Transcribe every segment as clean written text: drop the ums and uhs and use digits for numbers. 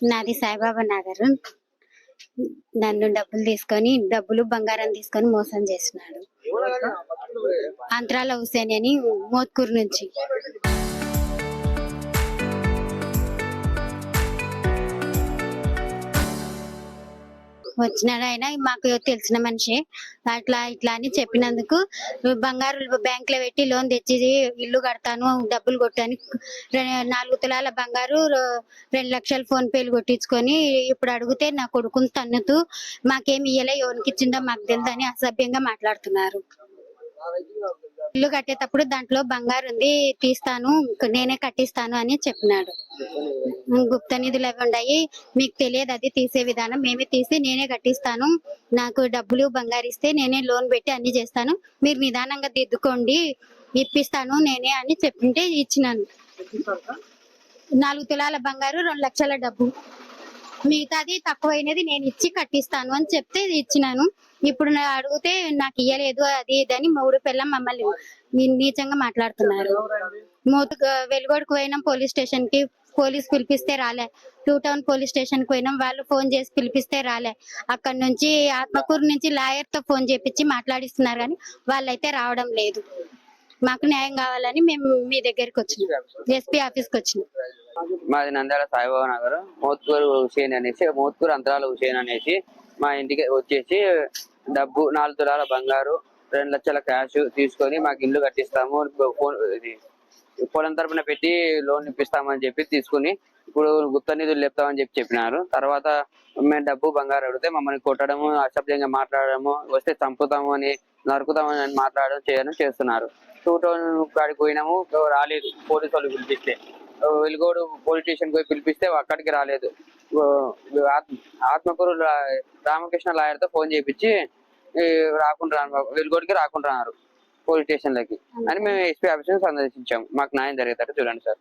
నాది సాయిబాబా నగర్. నన్ను డబ్బులు బంగారం తీసుకొని మోసం చేసినాడు. అంతరాల హుసేన్ అని మోత్కూరు నుంచి. వచ్చినాడు ఆయన, మాకు తెలిసిన మనిషి. అట్లా ఇట్లా అని చెప్పినందుకు బంగారు బ్యాంక్ లో పెట్టి లోన్ తెచ్చి ఇల్లు కడతాను, డబ్బులు కొట్టాను. 4 తులాల బంగారు 2 లక్షలు ఫోన్ పేలు కొట్టించుకొని ఇప్పుడు అడిగితే నా కొడుకుని తన్నుతూ మాకేమి ఇయ్యలే, ఎవరికి ఇచ్చిందో మాకు తెలియదని అసభ్యంగా మాట్లాడుతున్నారు. ఇల్లు కట్టేటప్పుడు దాంట్లో బంగారు ఉంది, తీస్తాను, నేనే కట్టిస్తాను అని చెప్పినాడు. గుప్త నిధులు అవి ఉన్నాయి, మీకు తెలియదు అది తీసే విధానం, మేమే తీసి నేనే కట్టిస్తాను, నాకు డబ్బులు బంగారు ఇస్తే నేనే లోన్ పెట్టి అన్ని చేస్తాను, మీరు నిదానంగా దిద్దుకోండి, ఇప్పిస్తాను నేనే అని చెప్పింటే ఇచ్చినాను. 4 తులాల బంగారు 2 లక్షల డబ్బు, మిగతాది తక్కువైనది నేను ఇచ్చి కట్టిస్తాను అని చెప్తే ఇచ్చినాను. ఇప్పుడు అడిగితే నాకు ఇయ్యలేదు అది ఇది అని మూడు పిల్ల మమ్మల్ని నీచంగా మాట్లాడుతున్నారు. వెలుగోడుకు పోయినాం పోలీస్ స్టేషన్ కి, పోలీస్ పిలిపిస్తే రాలే. 2 టౌన్ పోలీస్ స్టేషన్ కి పోయినాం, వాళ్ళు ఫోన్ చేసి పిలిపిస్తే రాలే. అక్కడ నుంచి ఆత్మకూరు నుంచి లాయర్ తో ఫోన్ చేపించి మాట్లాడిస్తున్నారు కానీ వాళ్ళైతే రావడం లేదు. మాకు న్యాయం కావాలని మేము మీ దగ్గరికి వచ్చినాం, ఎస్పీ ఆఫీస్ కి వచ్చినాం. మాది నంద్యాల సాయిబాబా నగర్, మోత్కూరు హుసేన్ అనేసి, మోత్కూరు అంతరాల హుసేన్ అనేసి మా ఇంటికి వచ్చేసి డబ్బు 4 తులాల బంగారు 2 లక్షల క్యాష్ తీసుకొని మాకు ఇల్లు కట్టిస్తాము, పొలం తరపున పెట్టి లోన్ ఇప్పిస్తామని చెప్పి తీసుకుని ఇప్పుడు గుప్త నిధులు లేపుతామని చెప్పినారు. తర్వాత మేము డబ్బు బంగారు అడిగితే మమ్మల్ని కొట్టడము, అసభ్యంగా మాట్లాడడము, వస్తే చంపుతాము అని, నరుకుతామని మాట్లాడడం చేయడం చేస్తున్నారు. 2 టౌన్ కాడికి పోయినాము, రాలేదు. పోలీసు వాళ్ళు పిలిపిస్తే, వెలుగోడు పోలీస్ స్టేషన్ పోయి పిలిపిస్తే అక్కడికి రాలేదు. ఆత్మకూరు రామకృష్ణ లాయర్ తో ఫోన్ చేయించి రాకుండా, వెలుగోడికి రాకుంటున్నారు పోలీస్ స్టేషన్లకి అని మేము ఎస్పీ ఆఫీస్ సందర్శించాము. మాకు న్యాయం జరిగేటట్టు చూడండి సార్.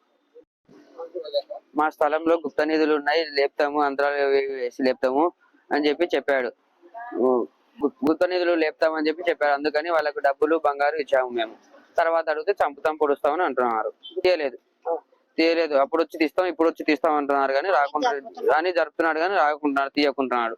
మా స్థలంలో గుప్త నిధులు ఉన్నాయి, లేపుతాము, అంతరాలు వేసి లేపుతాము అని చెప్పాడు. గుప్త నిధులు లేపుతామని చెప్పాడు. అందుకని వాళ్ళకు డబ్బులు బంగారు ఇచ్చాము మేము. తర్వాత అడిగితే చంపుతాం, పొడుస్తామని అంటున్నారు. తీయలేదు. అప్పుడు వచ్చి తీస్తాం, ఇప్పుడు వచ్చి తీస్తాం అంటున్నారు కానీ రాకుండా అని జరుపుతున్నాడు కానీ రాకుంటున్నాడు, తీయకుంటున్నాడు.